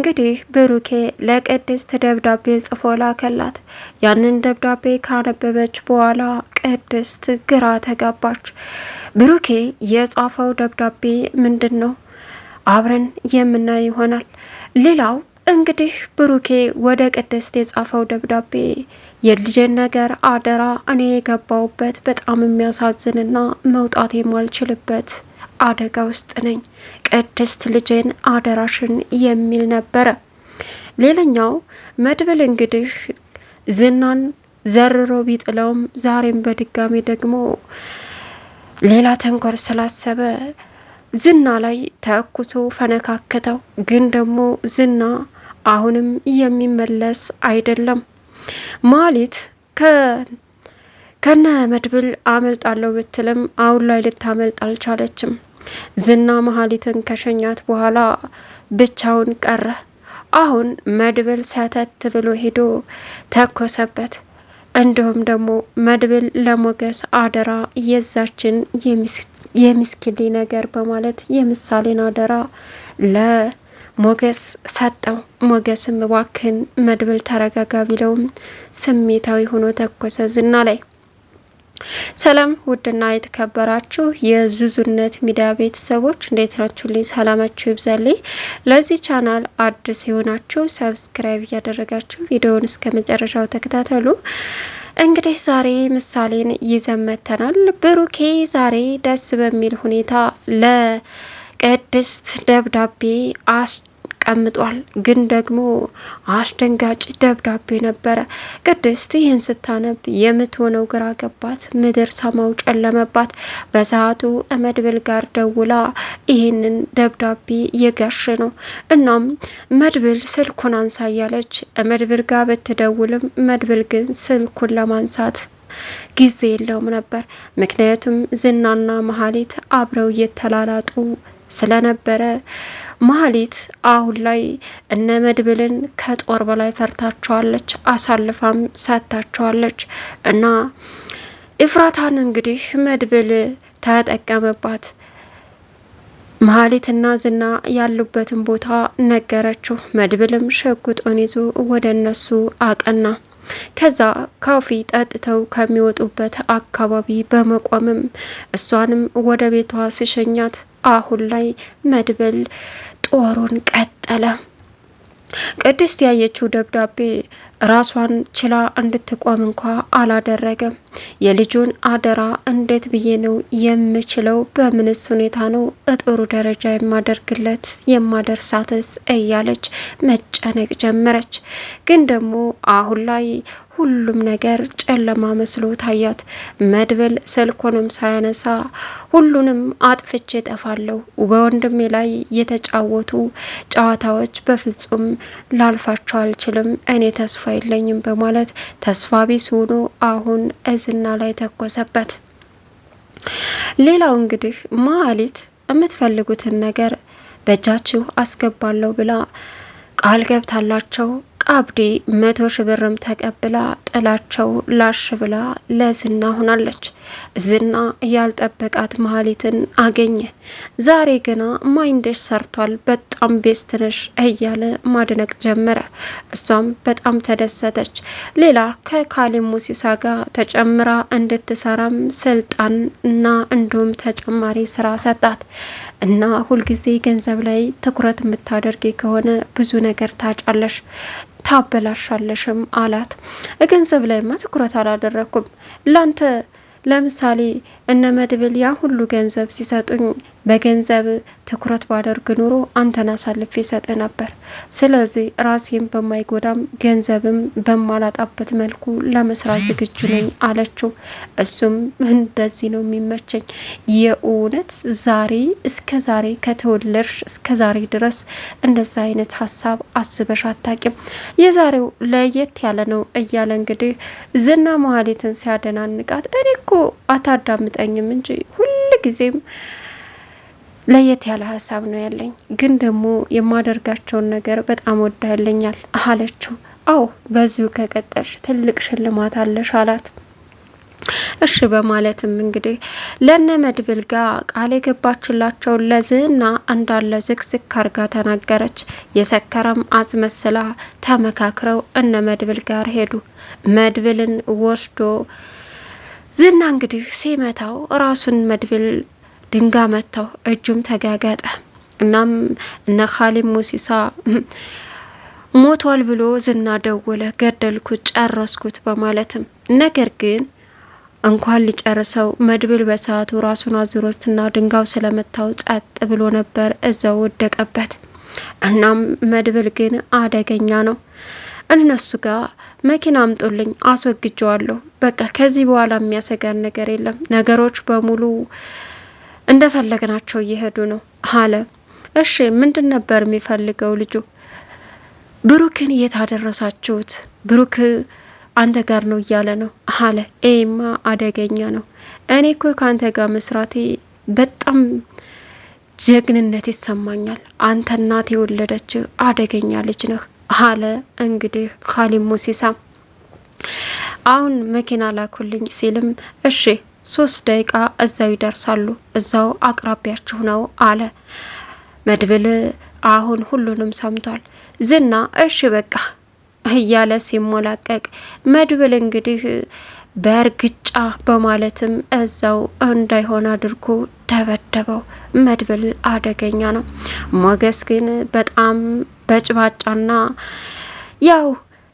እንግዲህ ብሩኬ ለቅድስት ደብዳቤ ጽፎ ላከላት። ያንን ደብዳቤ ካነበበች በኋላ ቅድስት ግራ ተጋባች። ብሩኬ የጻፈው ደብዳቤ ምንድን ነው? አብረን የምናይ ይሆናል። ሌላው እንግዲህ ብሩኬ ወደ ቅድስት የጻፈው ደብዳቤ የልጄን ነገር አደራ፣ እኔ የገባውበት በጣም የሚያሳዝንና መውጣት የማልችልበት አደጋ ውስጥ ነኝ፣ ቅድስት ልጄን አደራሽን የሚል ነበረ። ሌላኛው መድብል እንግዲህ ዝናን ዘርሮ ቢጥለውም ዛሬም በድጋሚ ደግሞ ሌላ ተንኮል ስላሰበ ዝና ላይ ተኩሶ ፈነካከተው። ግን ደግሞ ዝና አሁንም የሚመለስ አይደለም። ማህሌት ከነ መድብል አመልጣለሁ ብትልም አሁን ላይ ልታመልጥ አልቻለችም። ዝና መሀሊትን ከሸኛት በኋላ ብቻውን ቀረ። አሁን መድብል ሰተት ብሎ ሄዶ ተኮሰበት። እንዲሁም ደግሞ መድብል ለሞገስ አደራ የዛችን የሚስኪሊ ነገር በማለት የምሳሌን አደራ ለሞገስ ሰጠው። ሞገስም እባክህን መድብል ተረጋጋ ቢለውም ስሜታዊ ሆኖ ተኮሰ ዝና ላይ። ሰላም ውድና የተከበራችሁ የዙዙነት ሚዲያ ቤተሰቦች እንዴት ናችሁ? ልኝ ሰላማችሁ ይብዛልኝ። ለዚህ ቻናል አዲስ የሆናችሁ ሰብስክራይብ እያደረጋችሁ ቪዲዮውን እስከ መጨረሻው ተከታተሉ። እንግዲህ ዛሬ ምሳሌን ይዘን መጥተናል። ብሩኬ ዛሬ ደስ በሚል ሁኔታ ለቅድስት ደብዳቤ ቀምጧል። ግን ደግሞ አስደንጋጭ ደብዳቤ ነበረ። ቅድስት ይህን ስታነብ የምትሆነው ግራ ገባት። ምድር ሰማው ጨለመባት። በሰዓቱ መድብል ጋር ደውላ ይህንን ደብዳቤ የጋሽ ነው፣ እናም መድብል ስልኩን አንሳ እያለች መድብል ጋር ብትደውልም መድብል ግን ስልኩን ለማንሳት ጊዜ የለውም ነበር። ምክንያቱም ዝናና መሀሊት አብረው እየተላላጡ ስለነበረ መሀሊት አሁን ላይ እነ መድብልን ከጦር በላይ ፈርታቸዋለች፣ አሳልፋም ሰጥታቸዋለች። እና ኢፍራታን እንግዲህ መድብል ተጠቀመባት። መሀሊትና ዝና ያሉበትን ቦታ ነገረችው። መድብልም ሸጉጦን ይዞ ወደ እነሱ አቀና። ከዛ ካፊ ጠጥተው ከሚወጡበት አካባቢ በመቆምም እሷንም ወደ ቤቷ ሲሸኛት አሁን ላይ መድብል ጦሩን ቀጠለ። ቅድስት ያየችው ደብዳቤ ራሷን ችላ እንድትቆም እንኳ አላደረገም። የልጁን አደራ እንዴት ብዬ ነው የምችለው? በምንስ ሁኔታ ነው እጥሩ ደረጃ የማደርግለት የማደርሳትስ? እያለች መጨነቅ ጀመረች። ግን ደግሞ አሁን ላይ ሁሉም ነገር ጨለማ መስሎ ታያት። መድብል ስልኩንም ሳያነሳ ሁሉንም አጥፍቼ ጠፋለሁ፣ በወንድሜ ላይ የተጫወቱ ጨዋታዎች በፍጹም ላልፋቸው አልችልም፣ እኔ ተስፋ የለኝም በማለት ተስፋ ቢስ ሆኖ አሁን ዝና ላይ ተኮሰበት። ሌላው እንግዲህ መሀሊት የምትፈልጉትን ነገር በእጃችሁ አስገባለሁ ብላ ቃል ገብታላቸው አብዲ 100,000 ብርም ተቀብላ ጥላቸው ላሽ ብላ ለዝና ሆናለች። ዝና ያልጠበቃት መሀሊትን አገኘ። ዛሬ ገና ማይንድሽ ሰርቷል፣ በጣም ቤስት ነሽ እያለ ማድነቅ ጀመረ። እሷም በጣም ተደሰተች። ሌላ ከካሊብ ሙሲሳ ጋር ተጨምራ እንድትሰራም ስልጣን እና እንዲሁም ተጨማሪ ስራ ሰጣት። እና ሁልጊዜ ገንዘብ ላይ ትኩረት የምታደርጊ ከሆነ ብዙ ነገር ታጫለሽ፣ ታበላሻለሽም አላት። ገንዘብ ላይማ ትኩረት አላደረኩም። ላንተ ለምሳሌ እነ መድብል ያ ሁሉ ገንዘብ ሲሰጡኝ በገንዘብ ትኩረት ባደርግ ኑሮ አንተን አሳልፌ ሰጥ ነበር። ስለዚህ ራሴን በማይጎዳም ገንዘብም በማላጣበት መልኩ ለመስራት ዝግጁ ነኝ አለችው። እሱም እንደዚህ ነው የሚመቸኝ፣ የእውነት ዛሬ እስከ ዛሬ ከተወለድሽ እስከ ዛሬ ድረስ እንደዛ አይነት ሀሳብ አስበሽ አታቂም፣ የዛሬው ለየት ያለ ነው እያለ እንግዲህ ዝና መሀሊትን ሲያደናንቃት እኔ እኮ አታዳምጠኝም እንጂ ሁል ጊዜም ለየት ያለ ሀሳብ ነው ያለኝ፣ ግን ደግሞ የማደርጋቸውን ነገር በጣም ወዳለኛል አለችው። አዎ በዚሁ ከቀጠልሽ ትልቅ ሽልማት አለሽ አላት። እሺ በማለትም እንግዲህ ለነ መድብል ጋር ቃል የገባችላቸው ለዝና እንዳለ ዝክዝክ አርጋ ተናገረች። የሰከረም አስመስላ ተመካክረው እነ መድብል ጋር ሄዱ። መድብልን ወስዶ ዝና እንግዲህ ሲመታው ራሱን መድብል ድንጋ መታው፣ እጁም ተጋጋጠ። እናም እነ ካሊብ ሙሲሳ ሞቷል ብሎ ዝና ደወለ። ገደልኩት፣ ጨረስኩት በማለትም ነገር ግን እንኳን ሊጨርሰው መድብል በሰዓቱ ራሱን አዙሮትና ድንጋው ስለመታው ጸጥ ብሎ ነበር እዛው ወደቀበት። እናም መድብል ግን አደገኛ ነው። እነሱ ጋር መኪና አምጡልኝ፣ አስወግጀዋለሁ። በቃ ከዚህ በኋላ የሚያሰጋን ነገር የለም፣ ነገሮች በሙሉ እንደፈለግናቸው እየሄዱ ነው አለ። እሺ ምንድን ነበር የሚፈልገው ልጁ? ብሩክን የት አደረሳችሁት? ብሩክ አንተ ጋር ነው እያለ ነው አለ። ኤማ አደገኛ ነው። እኔ እኮ ከአንተ ጋር መስራቴ በጣም ጀግንነት ይሰማኛል። አንተ እናት የወለደች አደገኛ ልጅ ነህ አለ። እንግዲህ ካሊብ ሙሲሳ አሁን መኪና ላኩልኝ ሲልም እሺ 3 ደቂቃ እዛው ይደርሳሉ፣ እዛው አቅራቢያችሁ ነው አለ። መድብል አሁን ሁሉንም ሰምቷል። ዝና እሺ በቃ እያለ ሲሞላቀቅ መድብል እንግዲህ በእርግጫ በማለትም እዛው እንዳይሆን አድርጎ ደበደበው። መድብል አደገኛ ነው። ሞገስ ግን በጣም በጭባጫና ያው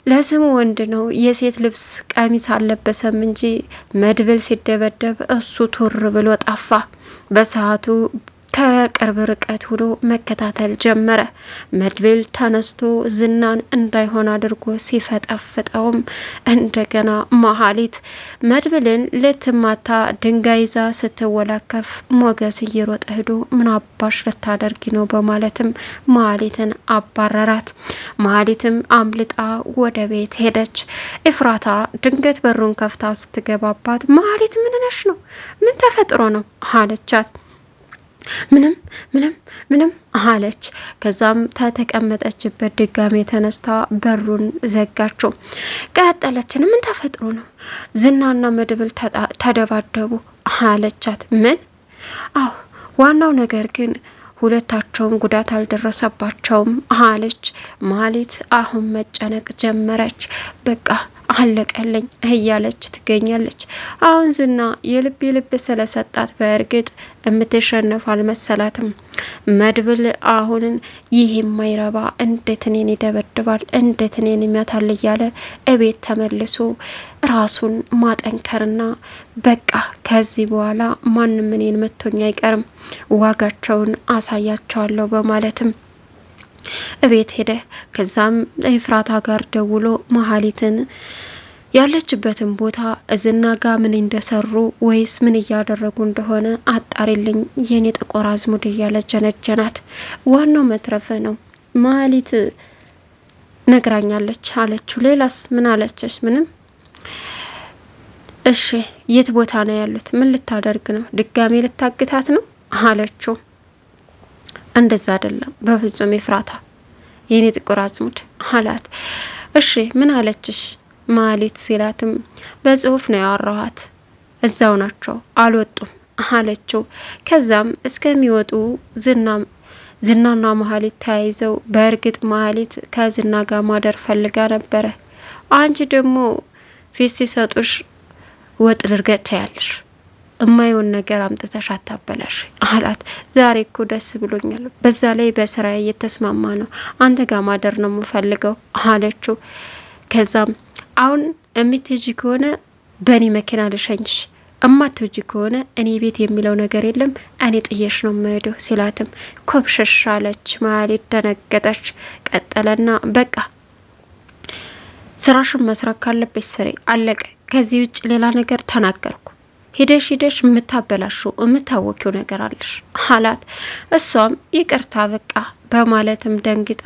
ለስሙ ወንድ ነው፣ የሴት ልብስ ቀሚስ አልለበሰም እንጂ መድብል ሲደበደብ እሱ ቱር ብሎ ጠፋ። በሰዓቱ ከቅርብ ርቀት ሆኖ መከታተል ጀመረ። መድብል ተነስቶ ዝናን እንዳይሆን አድርጎ ሲፈጠፍጠውም እንደገና መሀሊት መድብልን ልትማታ ድንጋይ ይዛ ስትወላከፍ ሞገስ እየሮጠ ሄዶ ምን አባሽ ልታደርጊ ነው በማለትም መሀሊትን አባረራት። መሀሊትም አምልጣ ወደ ቤት ሄደች። ኤፍራታ ድንገት በሩን ከፍታ ስትገባባት መሀሊት ምን ነሽ ነው? ምን ተፈጥሮ ነው አለቻት። ምንም አለች። ከዛም ተተቀመጠችበት ድጋሜ ተነስታ በሩን ዘጋችው። ቀጠለችን። ምን ተፈጥሮ ነው? ዝናና መድብል ተደባደቡ አለቻት። ምን? አዎ ዋናው ነገር ግን ሁለታቸውም ጉዳት አልደረሰባቸውም አለች። ማለት አሁን መጨነቅ ጀመረች። በቃ አለቀልኝ እያለች ትገኛለች። አሁን ዝና የልብ ስለሰጣት በእርግጥ የምትሸነፍ አልመሰላትም። መድብል አሁንን ይህ የማይረባ እንዴት እኔን ይደበድባል፣ እንዴት እኔን ይመታል እያለ እቤት ተመልሶ ራሱን ማጠንከርና በቃ ከዚህ በኋላ ማንም እኔን መቶኝ አይቀርም፣ ዋጋቸውን አሳያቸዋለሁ በማለትም እቤት ሄደ። ከዛም ኤፍራታ ጋር ደውሎ መሀሊትን ያለችበትን ቦታ ዝና ጋ ምን እንደሰሩ ወይስ ምን እያደረጉ እንደሆነ አጣሪልኝ የኔ ጥቁር አዝሙድ እያለ ጀነጀናት። ዋናው መትረፈ ነው። መሀሊት ነግራኛለች አለችው። ሌላስ ምን አለችሽ? ምንም። እሺ የት ቦታ ነው ያሉት? ምን ልታደርግ ነው? ድጋሜ ልታግታት ነው አለችው። እንደዛ አይደለም በፍጹም ኤፍራታ የኔ ጥቁር አዝሙድ አላት። እሺ ምን አለችሽ መሀሊት ሲላትም በጽሁፍ ነው ያወራኋት፣ እዛው ናቸው አልወጡም አለችው። ከዛም እስከሚወጡ ዝናና መሀሊት ተያይዘው በእርግጥ መሀሊት ከዝና ጋር ማደር ፈልጋ ነበረ። አንቺ ደግሞ ፊት ሲሰጡሽ ወጥ ድርገት ታያለሽ፣ እማይሆን ነገር አምጥተሽ አታበላሽ አላት። ዛሬ እኮ ደስ ብሎኛል፣ በዛ ላይ በስራ እየተስማማ ነው፣ አንተ ጋር ማደር ነው የምፈልገው አለችው። ከዛም አሁን እምትሄጂ ከሆነ በእኔ መኪና ልሸኝሽ፣ እማትሄጂ ከሆነ እኔ ቤት የሚለው ነገር የለም፣ እኔ ጥየሽ ነው የምሄደው ሲላትም ኮብሸሽ አለች። መሀሊት ደነገጠች። ቀጠለና በቃ ስራሽን መስራት ካለብሽ ስሬ፣ አለቀ። ከዚህ ውጭ ሌላ ነገር ተናገርኩ ሂደሽ የምታበላሽው የምታወቂው ነገር አለሽ አላት። እሷም ይቅርታ በቃ በማለትም ደንግጣ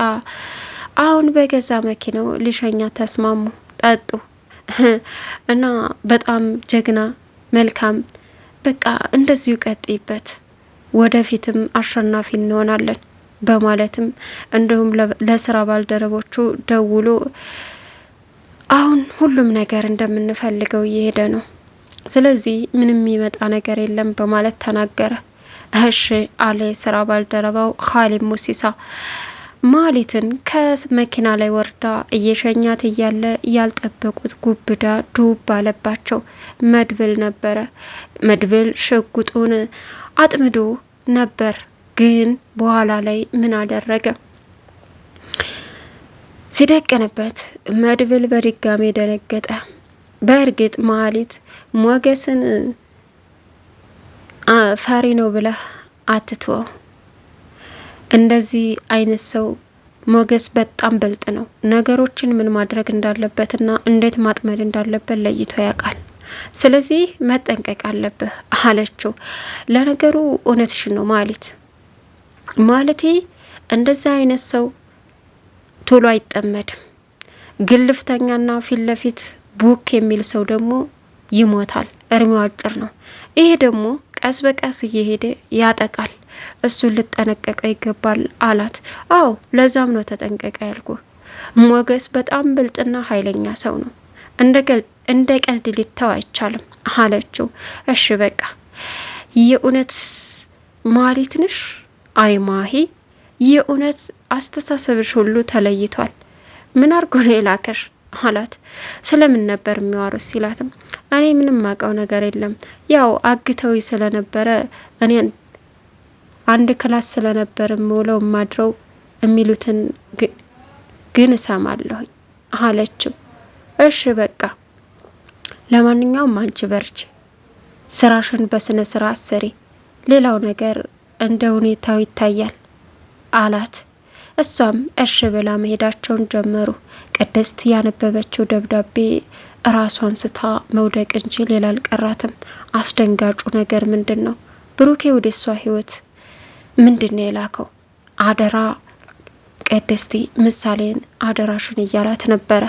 አሁን በገዛ መኪናው ሊሸኛ ተስማሙ። ጠጡ እና በጣም ጀግና መልካም፣ በቃ እንደዚሁ ቀጥይበት፣ ወደፊትም አሸናፊ እንሆናለን በማለትም እንዲሁም ለስራ ባልደረቦቹ ደውሎ አሁን ሁሉም ነገር እንደምንፈልገው እየሄደ ነው፣ ስለዚህ ምንም የሚመጣ ነገር የለም በማለት ተናገረ። እሺ አለ የስራ ባልደረባው ኻሊድ ሙሲሳ። ማህሌትን ከመኪና ላይ ወርዳ እየሸኛት እያለ ያልጠበቁት ጉብዳ ዱብ አለባቸው። መድብል ነበረ። መድብል ሽጉጡን አጥምዶ ነበር፣ ግን በኋላ ላይ ምን አደረገ? ሲደቀንበት መድብል በድጋሚ ደነገጠ። በእርግጥ ማህሌት ሞገስን ፈሪ ነው ብለህ አትተው። እንደዚህ አይነት ሰው ሞገስ በጣም በልጥ ነው። ነገሮችን ምን ማድረግ እንዳለበትና እንዴት ማጥመድ እንዳለበት ለይቶ ያውቃል። ስለዚህ መጠንቀቅ አለብህ አለችው። ለነገሩ እውነትሽን ነው ማለቴ እንደዚህ አይነት ሰው ቶሎ አይጠመድም። ግልፍተኛና ፊት ለፊት ቡክ የሚል ሰው ደግሞ ይሞታል። እርሜው አጭር ነው። ይሄ ደግሞ ቀስ በቀስ እየሄደ ያጠቃል። እሱን ልጠነቀቀው ይገባል አላት። አዎ ለዛም ነው ተጠንቀቀ ያልኩ። ሞገስ በጣም ብልጥና ኃይለኛ ሰው ነው። እንደ ቀልድ ሊተው አይቻልም አለችው። እሺ በቃ የእውነት ማህሌት ነሽ? አይ ማሂ፣ የእውነት አስተሳሰብሽ ሁሉ ተለይቷል። ምን አርጎ ነው የላከሽ አላት። ስለምን ነበር የሚዋሩት ሲላትም እኔ ምንም ማቀው ነገር የለም፣ ያው አግተው ስለነበረ እኔ አንድ ክላስ ስለነበር ምውለው ማድረው የሚሉትን ግን እሰማለሁ አለችው። እሺ በቃ ለማንኛውም አንቺ በርቺ፣ ስራሽን በስነ ስርዓት ስሪ፣ ሌላው ነገር እንደ ሁኔታው ይታያል አላት። እሷም እሺ ብላ መሄዳቸውን ጀመሩ። ቅድስት ያነበበችው ደብዳቤ ራሷን ስታ መውደቅ እንጂ ሌላ አልቀራትም። አስደንጋጩ ነገር ምንድን ነው? ብሩኬ ወደ እሷ ህይወት ምንድን ነው የላከው? አደራ ቅድስቲ ምሳሌን አደራሽን እያላት ነበረ።